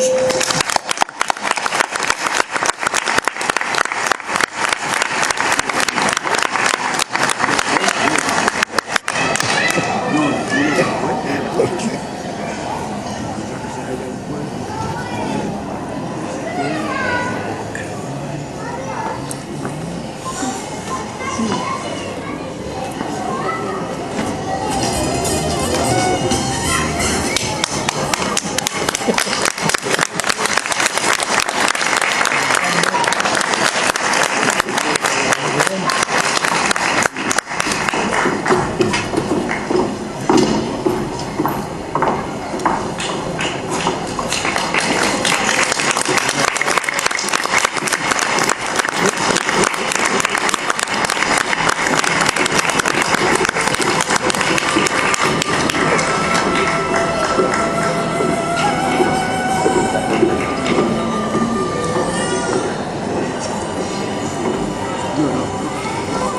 todos.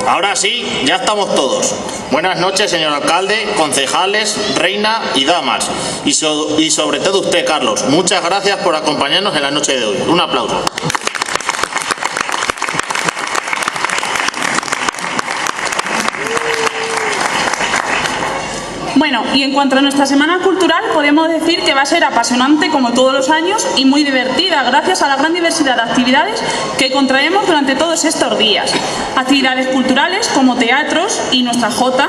Ahora sí, ya estamos todos. Buenas noches, señor alcalde, concejales, reina y damas. Y sobre todo usted, Carlos. Muchas gracias por acompañarnos en la noche de hoy. Un aplauso. Bueno, y en cuanto a nuestra semana cultural, podemos decir que va a ser apasionante como todos los años y muy divertida gracias a la gran diversidad de actividades que contraemos durante todos estos días. Actividades culturales como teatros y nuestra jota,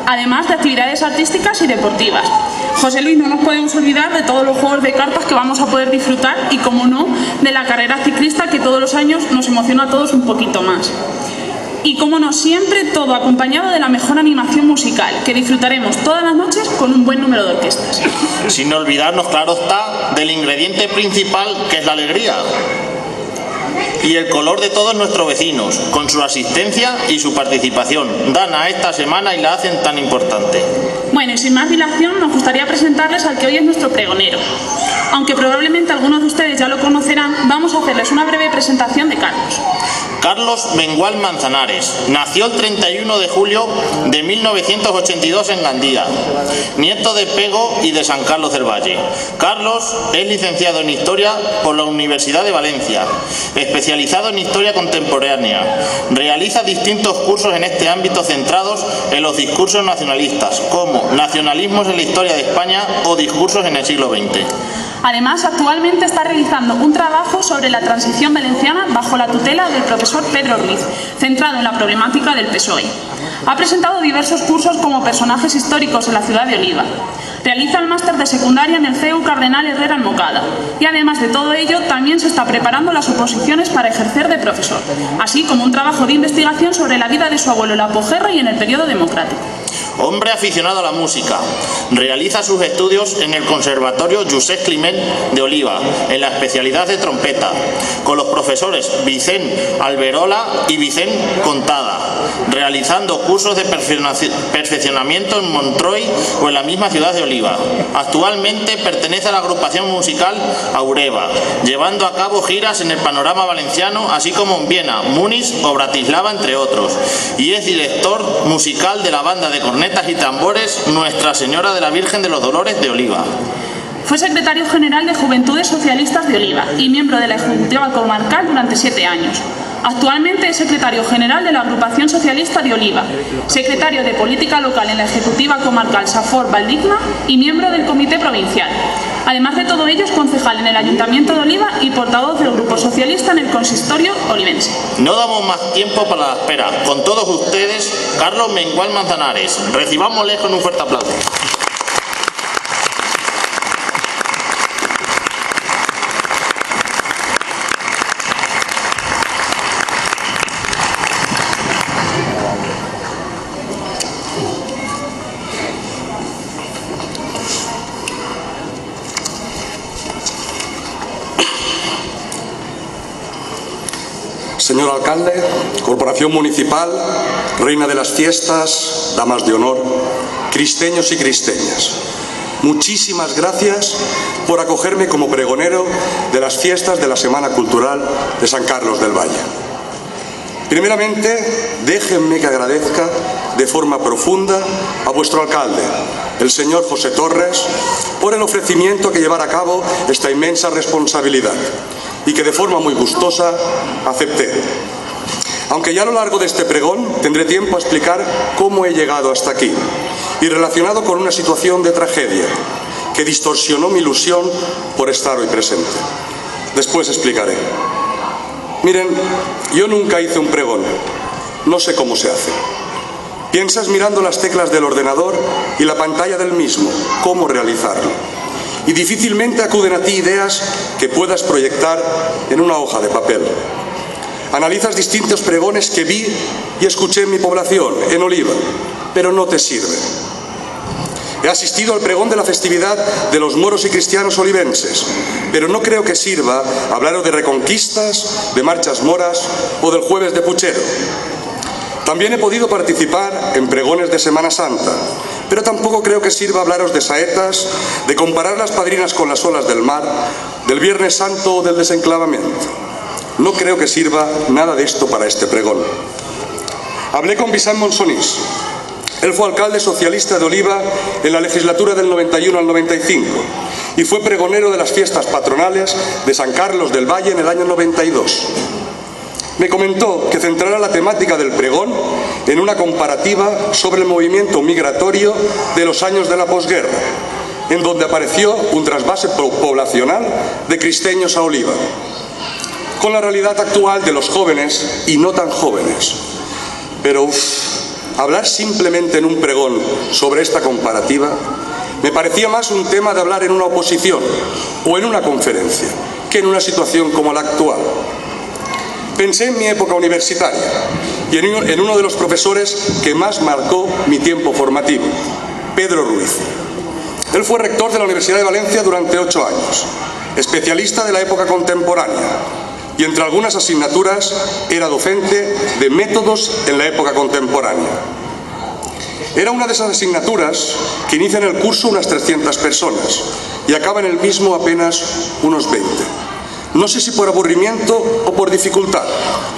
además de actividades artísticas y deportivas. José Luis, no nos podemos olvidar de todos los juegos de cartas que vamos a poder disfrutar y, como no, de la carrera ciclista que todos los años nos emociona a todos un poquito más. Y como no, siempre todo acompañado de la mejor animación musical, que disfrutaremos todas las noches con un buen número de orquestas. Sin olvidarnos, claro está, del ingrediente principal, que es la alegría. Y el color de todos nuestros vecinos, con su asistencia y su participación, dan a esta semana y la hacen tan importante. Bueno, y sin más dilación, nos gustaría presentarles al que hoy es nuestro pregonero. Aunque probablemente algunos de ustedes ya lo conocerán, vamos a hacerles una breve presentación de Carlos. Carlos Mengual Manzanares nació el 31 de julio de 1982 en Gandía, nieto de Pego y de San Carlos del Valle. Carlos es licenciado en Historia por la Universidad de Valencia, especializado en Historia Contemporánea. Realiza distintos cursos en este ámbito centrados en los discursos nacionalistas, como Nacionalismos en la Historia de España o Discursos en el siglo XX. Además, actualmente está realizando un trabajo sobre la transición valenciana bajo la tutela del profesor Pedro Ruiz, centrado en la problemática del PSOE. Ha presentado diversos cursos como personajes históricos en la ciudad de Oliva. Realiza el máster de secundaria en el CEU Cardenal Herrera en Mocada. Y además de todo ello, también se está preparando las oposiciones para ejercer de profesor, así como un trabajo de investigación sobre la vida de su abuelo La Pojerra y en el periodo democrático. Hombre aficionado a la música, realiza sus estudios en el Conservatorio Josep Climent de Oliva, en la especialidad de trompeta, con los profesores Vicent Alberola y Vicent Contada, realizando cursos de perfeccionamiento en Montroi o en la misma ciudad de Oliva. Actualmente pertenece a la agrupación musical Aureva, llevando a cabo giras en el panorama valenciano, así como en Viena, Múnich o Bratislava, entre otros, y es director musical de la banda de cornetas y tambores Nuestra Señora de la Virgen de los Dolores de Oliva. Fue secretario general de Juventudes Socialistas de Oliva y miembro de la Ejecutiva Comarcal durante 7 años. Actualmente es secretario general de la Agrupación Socialista de Oliva, secretario de Política Local en la Ejecutiva Comarcal Safor Valdigna y miembro del Comité Provincial. Además de todo ello, es concejal en el Ayuntamiento de Oliva y portavoz del Grupo Socialista en el Consistorio Olivense. No damos más tiempo para la espera. Con todos ustedes, Carlos Mengual Manzanares. Recibámosle con un fuerte aplauso. Señor alcalde, corporación municipal, reina de las fiestas, damas de honor, cristeños y cristeñas, muchísimas gracias por acogerme como pregonero de las fiestas de la Semana Cultural de San Carlos del Valle. Primeramente, déjenme que agradezca de forma profunda a vuestro alcalde, el señor José Torres, por el ofrecimiento que llevar a cabo esta inmensa responsabilidad y que de forma muy gustosa acepté. Aunque ya a lo largo de este pregón tendré tiempo a explicar cómo he llegado hasta aquí y relacionado con una situación de tragedia que distorsionó mi ilusión por estar hoy presente. Después explicaré. Miren, yo nunca hice un pregón, no sé cómo se hace. Piensas mirando las teclas del ordenador y la pantalla del mismo, cómo realizarlo. Y difícilmente acuden a ti ideas que puedas proyectar en una hoja de papel. Analizas distintos pregones que vi y escuché en mi población, en Oliva, pero no te sirven. He asistido al pregón de la festividad de los moros y cristianos olivenses, pero no creo que sirva hablaros de reconquistas, de marchas moras o del jueves de Puchero. También he podido participar en pregones de Semana Santa, pero tampoco creo que sirva hablaros de saetas, de comparar las padrinas con las olas del mar, del Viernes Santo o del desenclavamiento. No creo que sirva nada de esto para este pregón. Hablé con Vicent Monsonís. Él fue alcalde socialista de Oliva en la legislatura del 91 al 95 y fue pregonero de las fiestas patronales de San Carlos del Valle en el año 92. Me comentó que centrara la temática del pregón en una comparativa sobre el movimiento migratorio de los años de la posguerra, en donde apareció un trasvase poblacional de cristeños a Oliva, con la realidad actual de los jóvenes y no tan jóvenes. Pero hablar simplemente en un pregón sobre esta comparativa me parecía más un tema de hablar en una oposición o en una conferencia que en una situación como la actual. Pensé en mi época universitaria y en uno de los profesores que más marcó mi tiempo formativo, Pedro Ruiz. Él fue rector de la Universidad de Valencia durante 8 años, especialista de la época contemporánea, y entre algunas asignaturas era docente de métodos en la época contemporánea. Era una de esas asignaturas que inician el curso unas 300 personas y acaban el mismo apenas unos 20. No sé si por aburrimiento o por dificultad,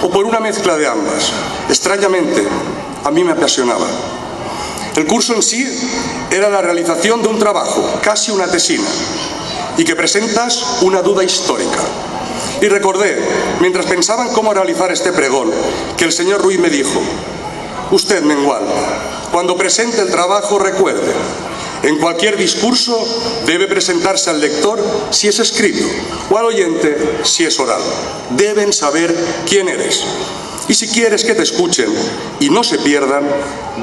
o por una mezcla de ambas. Extrañamente, a mí me apasionaba. El curso en sí era la realización de un trabajo, casi una tesina, y que presentas una duda histórica. Y recordé, mientras pensaba en cómo realizar este pregón, que el señor Ruiz me dijo: usted, Mengual, cuando presente el trabajo, recuerde, en cualquier discurso debe presentarse al lector si es escrito, o al oyente si es oral. Deben saber quién eres. Y si quieres que te escuchen y no se pierdan,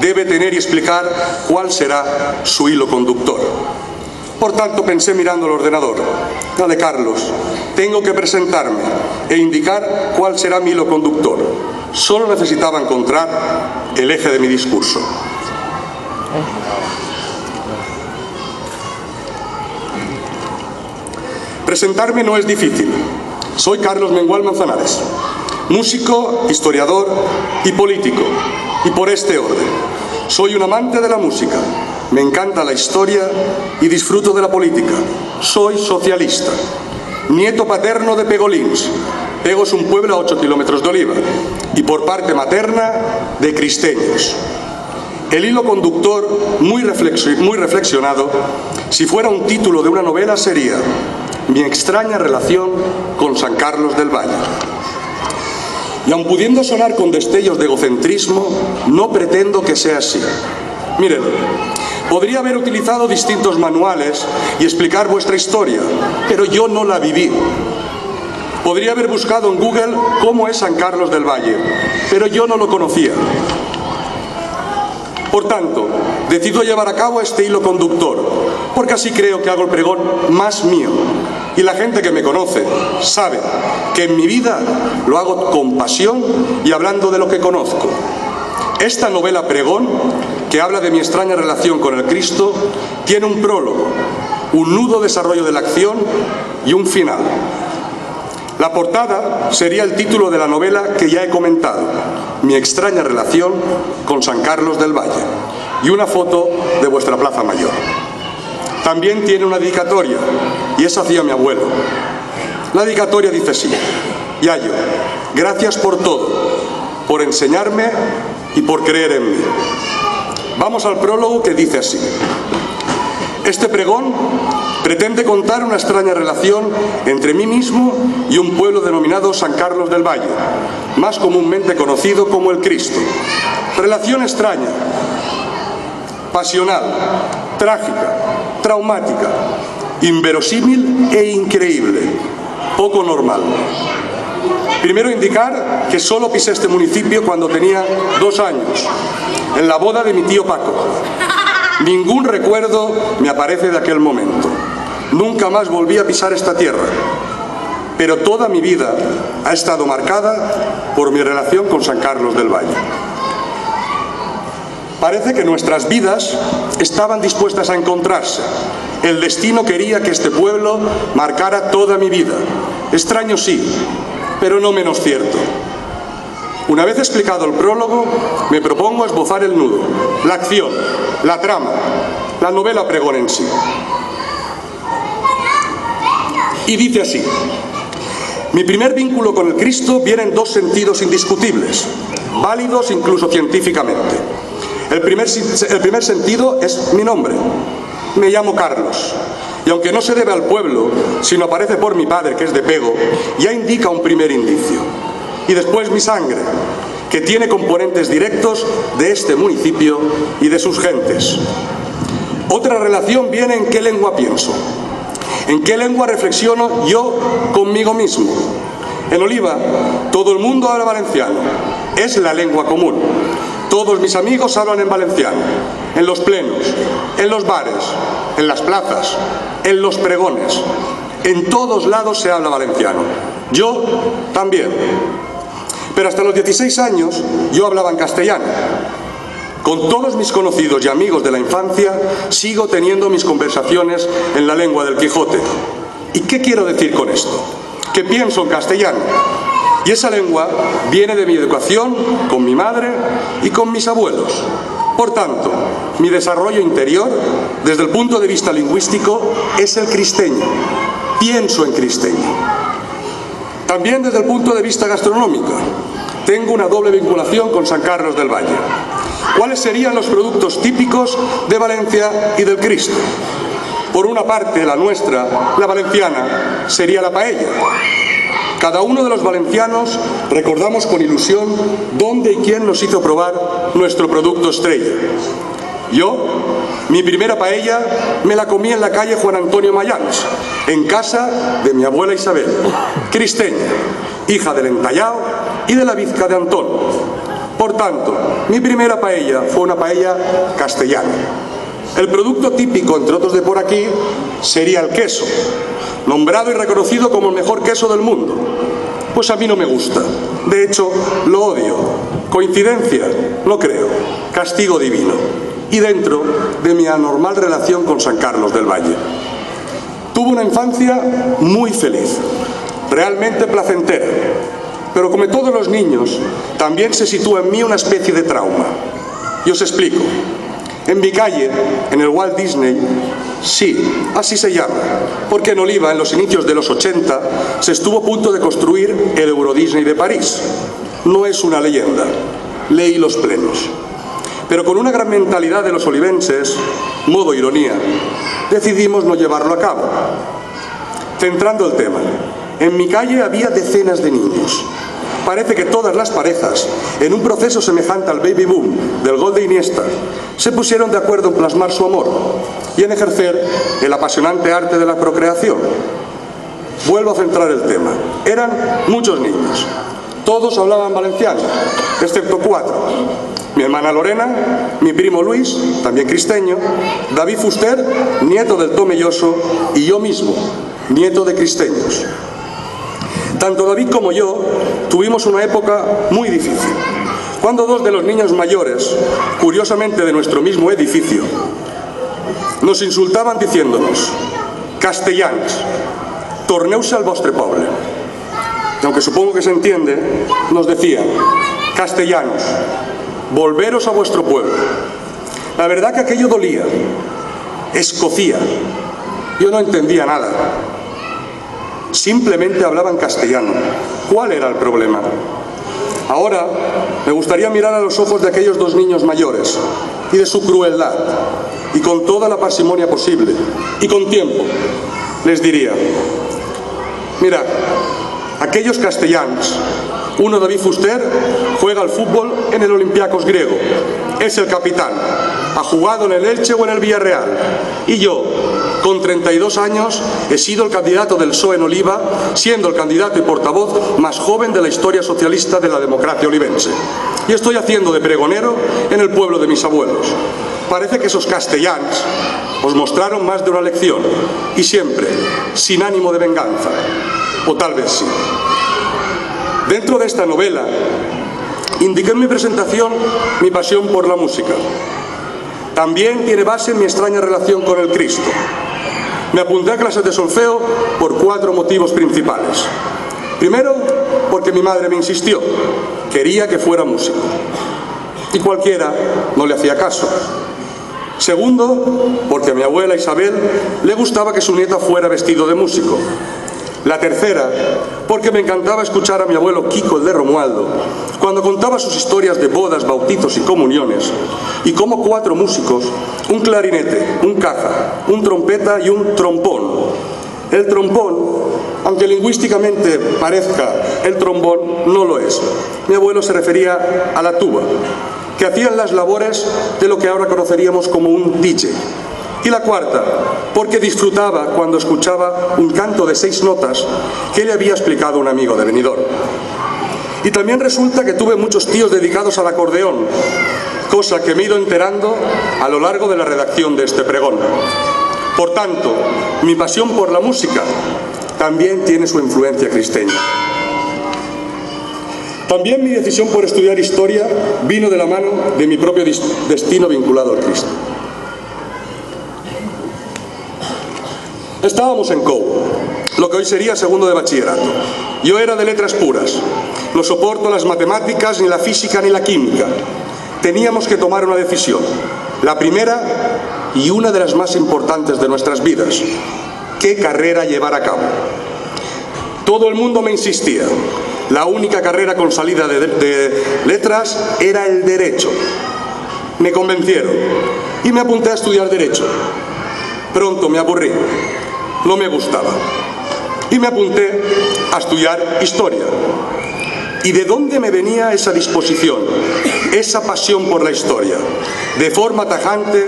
debe tener y explicar cuál será su hilo conductor. Por tanto, pensé mirando el ordenador: dale, Carlos, tengo que presentarme e indicar cuál será mi hilo conductor. Solo necesitaba encontrar el eje de mi discurso. Presentarme no es difícil. Soy Carlos Mengual Manzanares, músico, historiador y político, y por este orden. Soy un amante de la música, me encanta la historia y disfruto de la política. Soy socialista, nieto paterno de Pegolins. Pego es un pueblo a 8 kilómetros de Oliva, y por parte materna de cristeños. El hilo conductor, muy reflexionado, si fuera un título de una novela, sería: mi extraña relación con San Carlos del Valle. Y aun pudiendo sonar con destellos de egocentrismo, no pretendo que sea así. Miren, podría haber utilizado distintos manuales y explicar vuestra historia, pero yo no la viví. Podría haber buscado en Google cómo es San Carlos del Valle, pero yo no lo conocía. Por tanto, decido llevar a cabo este hilo conductor, porque así creo que hago el pregón más mío. Y la gente que me conoce sabe que en mi vida lo hago con pasión y hablando de lo que conozco. Esta novela pregón, que habla de mi extraña relación con el Cristo, tiene un prólogo, un nudo desarrollo de la acción y un final. La portada sería el título de la novela que ya he comentado, mi extraña relación con San Carlos del Valle, y una foto de vuestra Plaza Mayor. También tiene una dedicatoria, y es hacia mi abuelo. La dedicatoria dice así: Yayo, gracias por todo, por enseñarme y por creer en mí. Vamos al prólogo, que dice así. Este pregón pretende contar una extraña relación entre mí mismo y un pueblo denominado San Carlos del Valle, más comúnmente conocido como el Cristo. Relación extraña, pasional, trágica, traumática, inverosímil e increíble, poco normal. Primero indicar que solo pisé este municipio cuando tenía 2 años, en la boda de mi tío Paco. Ningún recuerdo me aparece de aquel momento. Nunca más volví a pisar esta tierra. Pero toda mi vida ha estado marcada por mi relación con San Carlos del Valle. Parece que nuestras vidas estaban dispuestas a encontrarse. El destino quería que este pueblo marcara toda mi vida. Extraño sí, pero no menos cierto. Una vez explicado el prólogo, me propongo esbozar el nudo, la acción, la trama, la novela pregón en sí. Y dice así: mi primer vínculo con el Cristo viene en 2 sentidos indiscutibles, válidos incluso científicamente. El primer sentido es mi nombre. Me llamo Carlos. Y aunque no se debe al pueblo, sino aparece por mi padre, que es de Pego, ya indica un primer indicio. Y después mi sangre, que tiene componentes directos de este municipio y de sus gentes. Otra relación viene en qué lengua pienso, en qué lengua reflexiono yo conmigo mismo. En Oliva todo el mundo habla valenciano, es la lengua común. Todos mis amigos hablan en valenciano, en los plenos, en los bares, en las plazas, en los pregones. En todos lados se habla valenciano. Yo también. Pero hasta los 16 años yo hablaba en castellano. Con todos mis conocidos y amigos de la infancia sigo teniendo mis conversaciones en la lengua del Quijote. ¿Y qué quiero decir con esto? Que pienso en castellano. Y esa lengua viene de mi educación con mi madre y con mis abuelos. Por tanto, mi desarrollo interior, desde el punto de vista lingüístico, es el cristeño. Pienso en cristeño. También desde el punto de vista gastronómico, tengo una doble vinculación con San Carlos del Valle. ¿Cuáles serían los productos típicos de Valencia y del Cristo? Por una parte, la nuestra, la valenciana, sería la paella. Cada uno de los valencianos recordamos con ilusión dónde y quién nos hizo probar nuestro producto estrella. Yo, mi primera paella, me la comí en la calle Juan Antonio Mayans, en casa de mi abuela Isabel, cristeña, hija del Entallao y de la Vizca de Antón. Por tanto, mi primera paella fue una paella castellana. El producto típico, entre otros de por aquí, sería el queso, nombrado y reconocido como el mejor queso del mundo. Pues a mí no me gusta. De hecho, lo odio. ¿Coincidencia? No creo. Castigo divino. Y dentro de mi anormal relación con San Carlos del Valle. Tuve una infancia muy feliz, realmente placentera. Pero como todos los niños, también se sitúa en mí una especie de trauma. Y os explico. En mi calle, en el Walt Disney, sí, así se llama, porque en Oliva, en los inicios de los 80, se estuvo a punto de construir el Euro Disney de París. No es una leyenda, leí los plenos. Pero con una gran mentalidad de los olivenses, modo ironía, decidimos no llevarlo a cabo. Centrando el tema, en mi calle había decenas de niños. Parece que todas las parejas, en un proceso semejante al baby boom del gol de Iniesta, se pusieron de acuerdo en plasmar su amor y en ejercer el apasionante arte de la procreación. Vuelvo a centrar el tema. Eran muchos niños. Todos hablaban valenciano, excepto 4. Mi hermana Lorena, mi primo Luis, también cristeño, David Fuster, nieto del Tomelloso, y yo mismo, nieto de cristeños. Tanto David como yo tuvimos una época muy difícil, cuando 2 de los niños mayores, curiosamente de nuestro mismo edificio, nos insultaban diciéndonos: castellans, torneu-se al vostre poble. Y aunque supongo que se entiende, nos decían: castellanos, volveros a vuestro pueblo. La verdad que aquello dolía, escocía. Yo no entendía nada. Simplemente hablaban castellano. ¿Cuál era el problema? Ahora me gustaría mirar a los ojos de aquellos dos niños mayores y de su crueldad, y con toda la parsimonia posible y con tiempo les diría: mirad, aquellos castellans, uno, David Fuster, juega al fútbol en el Olympiacos griego, es el capitán, ha jugado en el Elche o en el Villarreal, y yo, con 32 años, he sido el candidato del PSOE en Oliva, siendo el candidato y portavoz más joven de la historia socialista de la democracia olivense, y estoy haciendo de pregonero en el pueblo de mis abuelos. Parece que esos castellans os mostraron más de una lección, y siempre sin ánimo de venganza, o tal vez sí. Dentro de esta novela indiqué en mi presentación mi pasión por la música. También tiene base en mi extraña relación con el Cristo. Me apunté a clases de solfeo por 4 motivos principales. Primero, porque mi madre me insistió, quería que fuera músico, y cualquiera no le hacía caso. Segundo, porque a mi abuela Isabel le gustaba que su nieta fuera vestido de músico. La tercera, porque me encantaba escuchar a mi abuelo Kiko, el de Romualdo, cuando contaba sus historias de bodas, bautizos y comuniones, y cómo 4 músicos, un clarinete, un caja, un trompeta y un trompón. El trompón, aunque lingüísticamente parezca el trombón, no lo es. Mi abuelo se refería a la tuba, que hacían las labores de lo que ahora conoceríamos como un DJ. Y la cuarta, porque disfrutaba cuando escuchaba un canto de 6 notas que le había explicado un amigo de Benidorm. Y también resulta que tuve muchos tíos dedicados al acordeón, cosa que me he ido enterando a lo largo de la redacción de este pregón. Por tanto, mi pasión por la música también tiene su influencia cristeña. También mi decisión por estudiar historia vino de la mano de mi propio destino vinculado al Cristo. Estábamos en COU, lo que hoy sería segundo de bachillerato. Yo era de letras puras, no soporto las matemáticas, ni la física, ni la química. Teníamos que tomar una decisión, la primera y una de las más importantes de nuestras vidas: ¿qué carrera llevar a cabo? Todo el mundo me insistía, la única carrera con salida de letras era el Derecho. Me convencieron y me apunté a estudiar Derecho. Pronto me aburrí, no me gustaba, y me apunté a estudiar Historia. ¿Y de dónde me venía esa disposición, esa pasión por la historia? De forma tajante,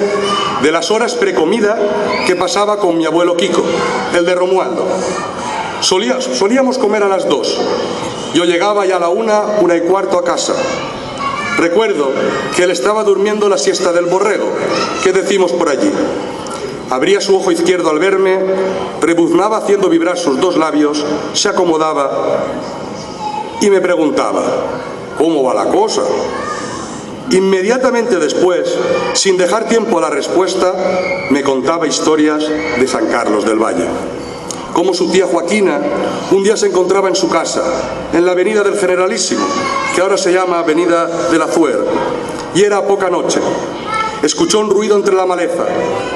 de las horas precomida que pasaba con mi abuelo Kiko, el de Romualdo. Solíamos comer a las 2. Yo llegaba ya a la 1:15 a casa. Recuerdo que él estaba durmiendo la siesta del borrego, que decimos por allí. Abría su ojo izquierdo al verme, rebuznaba haciendo vibrar sus 2 labios, se acomodaba y me preguntaba: ¿cómo va la cosa? Inmediatamente después, sin dejar tiempo a la respuesta, me contaba historias de San Carlos del Valle. Como su tía Joaquina un día se encontraba en su casa, en la avenida del Generalísimo, que ahora se llama Avenida del Azuer, y era poca noche. Escuchó un ruido entre la maleza,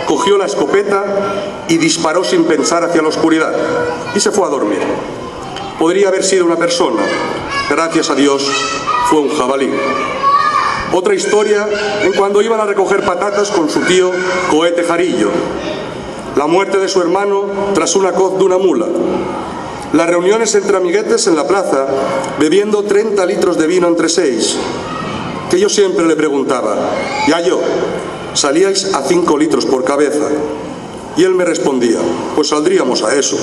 cogió la escopeta y disparó sin pensar hacia la oscuridad, y se fue a dormir. Podría haber sido una persona, gracias a Dios fue un jabalí. Otra historia en cuando iban a recoger patatas con su tío Cohete Jarillo. La muerte de su hermano tras una coz de una mula. Las reuniones entre amiguetes en la plaza, bebiendo 30 litros de vino entre 6. Que yo siempre le preguntaba: Yayo, ¿salíais a 5 litros por cabeza? Y él me respondía: pues saldríamos a eso.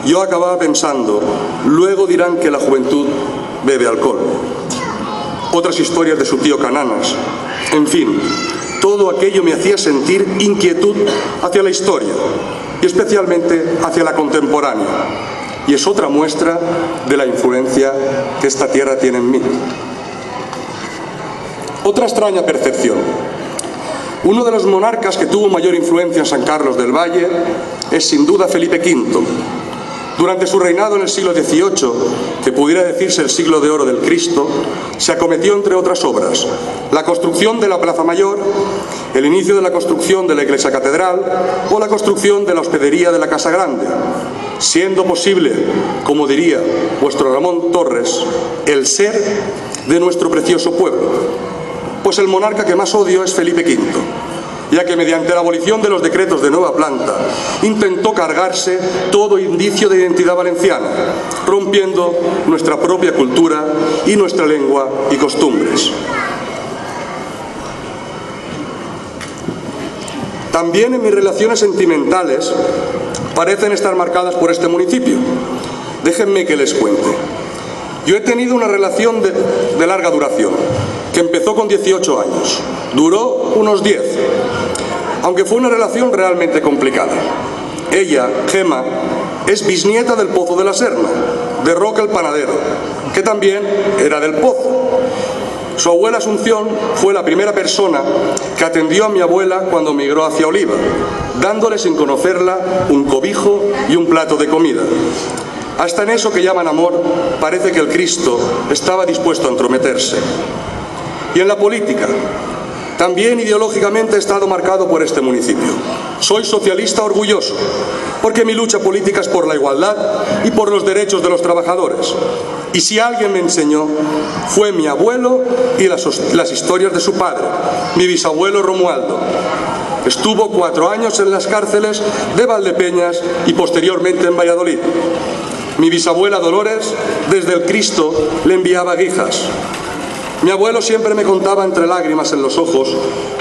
Yo acababa pensando: luego dirán que la juventud bebe alcohol. Otras historias de su tío Cananas. En fin, todo aquello me hacía sentir inquietud hacia la historia, y especialmente hacia la contemporánea. Y es otra muestra de la influencia que esta tierra tiene en mí. Otra extraña percepción. Uno de los monarcas que tuvo mayor influencia en San Carlos del Valle es sin duda Felipe V. Durante su reinado en el siglo XVIII, que pudiera decirse el siglo de oro del Cristo, se acometió, entre otras obras, la construcción de la Plaza Mayor, el inicio de la construcción de la Iglesia Catedral o la construcción de la hospedería de la Casa Grande. siendo posible, como diría vuestro Ramón Torres, el ser de nuestro precioso pueblo. Pues el monarca que más odio es Felipe V, ya que mediante la abolición de los decretos de nueva planta intentó cargarse todo indicio de identidad valenciana, rompiendo nuestra propia cultura y nuestra lengua y costumbres. También en mis relaciones sentimentales parecen estar marcadas por este municipio. Déjenme que les cuente. Yo he tenido una relación de larga duración, que empezó con 18 años, duró unos 10, aunque fue una relación realmente complicada. Ella, Gema, es bisnieta del Pozo de la Serna, de Roca el Panadero, que también era del Pozo. Su abuela Asunción fue la primera persona que atendió a mi abuela cuando migró hacia Oliva, dándole sin conocerla un cobijo y un plato de comida. Hasta en eso que llaman amor, parece que el Cristo estaba dispuesto a entrometerse. Y en la política, también ideológicamente he estado marcado por este municipio. Soy socialista orgulloso, porque mi lucha política es por la igualdad y por los derechos de los trabajadores. Y si alguien me enseñó, fue mi abuelo y las historias de su padre, mi bisabuelo Romualdo. Estuvo 4 años en las cárceles de Valdepeñas y posteriormente en Valladolid. Mi bisabuela Dolores, desde el Cristo, le enviaba guijas. Mi abuelo siempre me contaba entre lágrimas en los ojos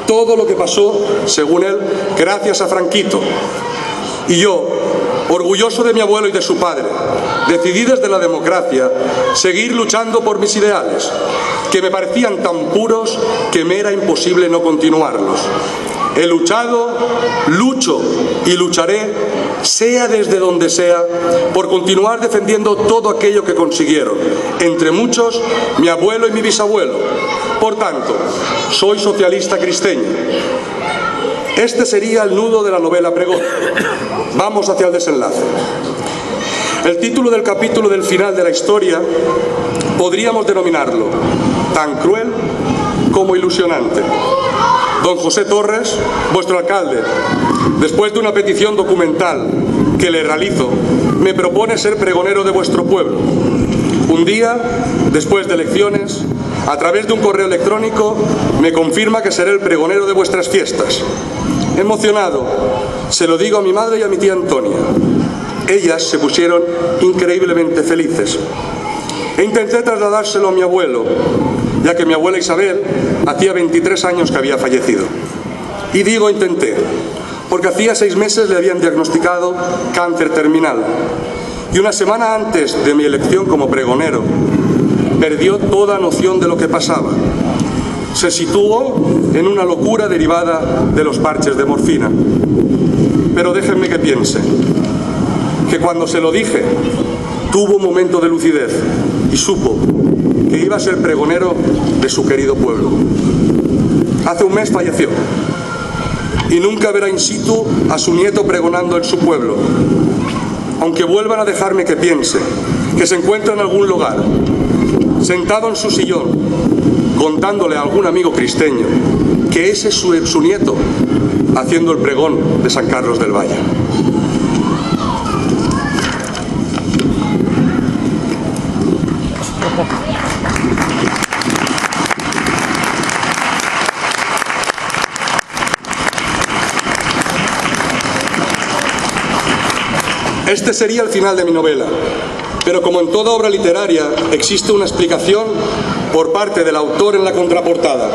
todo lo que pasó, según él, gracias a Franquito. Y yo, orgulloso de mi abuelo y de su padre, decidí desde la democracia seguir luchando por mis ideales, que me parecían tan puros que me era imposible no continuarlos. He luchado, lucho y lucharé, sea desde donde sea, por continuar defendiendo todo aquello que consiguieron, entre muchos, mi abuelo y mi bisabuelo. Por tanto, soy socialista cristeño. Este sería el nudo de la novela Pregón. Vamos hacia el desenlace. El título del capítulo del final de la historia podríamos denominarlo tan cruel como ilusionante. Don José Torres, vuestro alcalde, después de una petición documental que le realizo, me propone ser pregonero de vuestro pueblo. Un día, después de elecciones, a través de un correo electrónico, me confirma que seré el pregonero de vuestras fiestas. Emocionado, se lo digo a mi madre y a mi tía Antonia. Ellas se pusieron increíblemente felices. E intenté trasladárselo a mi abuelo, ya que mi abuela Isabel hacía 23 años que había fallecido. Y digo intenté, porque hacía 6 meses le habían diagnosticado cáncer terminal. Y una semana antes de mi elección como pregonero, perdió toda noción de lo que pasaba. Se situó en una locura derivada de los parches de morfina. Pero déjenme que piense, que cuando se lo dije, tuvo un momento de lucidez y supo que iba a ser pregonero de su querido pueblo. Hace un mes falleció y nunca verá in situ a su nieto pregonando en su pueblo, aunque vuelvan a dejarme que piense que se encuentra en algún lugar, sentado en su sillón, contándole a algún amigo cristeño que ese es su nieto haciendo el pregón de San Carlos del Valle. Este sería el final de mi novela, pero como en toda obra literaria existe una explicación por parte del autor en la contraportada.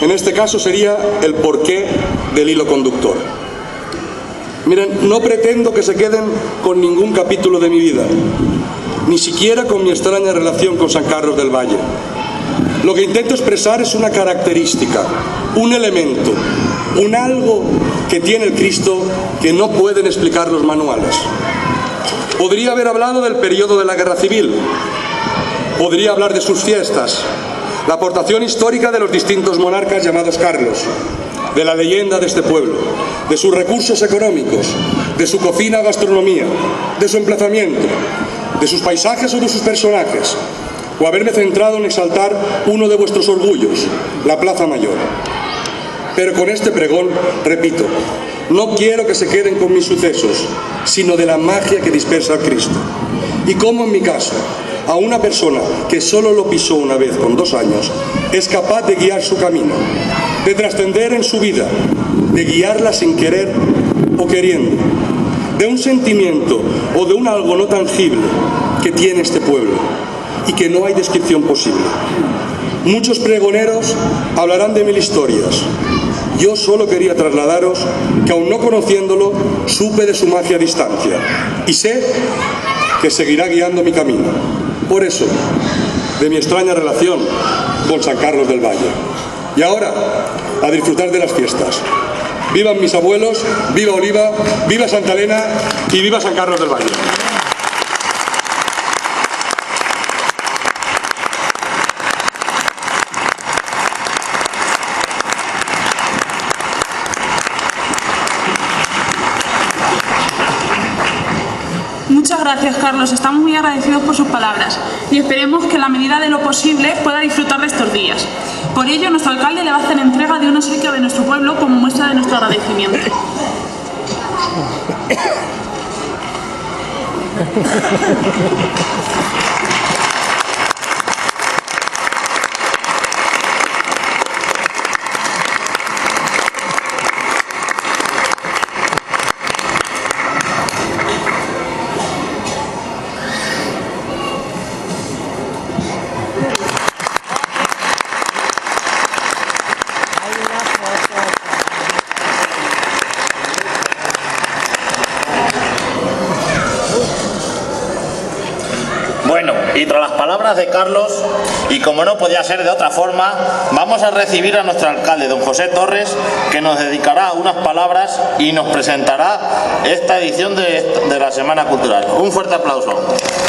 En este caso sería el porqué del hilo conductor. Miren, no pretendo que se queden con ningún capítulo de mi vida, ni siquiera con mi extraña relación con San Carlos del Valle. Lo que intento expresar es una característica, un elemento, un algo que tiene el Cristo que no pueden explicar los manuales. Podría haber hablado del periodo de la Guerra Civil, podría hablar de sus fiestas, la aportación histórica de los distintos monarcas llamados Carlos, de la leyenda de este pueblo, de sus recursos económicos, de su cocina o gastronomía, de su emplazamiento, de sus paisajes o de sus personajes, o haberme centrado en exaltar uno de vuestros orgullos, la Plaza Mayor. Pero con este pregón, repito, no quiero que se queden con mis sucesos, sino de la magia que dispersa el Cristo. Y como en mi caso, a una persona que solo lo pisó una vez con 2 años, es capaz de guiar su camino, de trascender en su vida, de guiarla sin querer o queriendo, de un sentimiento o de un algo no tangible que tiene este pueblo y que no hay descripción posible. Muchos pregoneros hablarán de 1000 historias. Yo solo quería trasladaros que, aun no conociéndolo, supe de su magia a distancia y sé que seguirá guiando mi camino. Por eso, de mi extraña relación con San Carlos del Valle. Y ahora, a disfrutar de las fiestas. ¡Vivan mis abuelos! ¡Viva Oliva! ¡Viva Santa Elena! ¡Y viva San Carlos del Valle! Muchas gracias, Carlos. Estamos muy agradecidos por sus palabras y esperemos que en la medida de lo posible pueda disfrutar de estos días. Por ello, nuestro alcalde le va a hacer entrega de un obsequio de nuestro pueblo como muestra de nuestro agradecimiento. Bueno, y tras las palabras de Carlos, y como no podía ser de otra forma, vamos a recibir a nuestro alcalde, don José Torres, que nos dedicará unas palabras y nos presentará esta edición de la Semana Cultural. Un fuerte aplauso.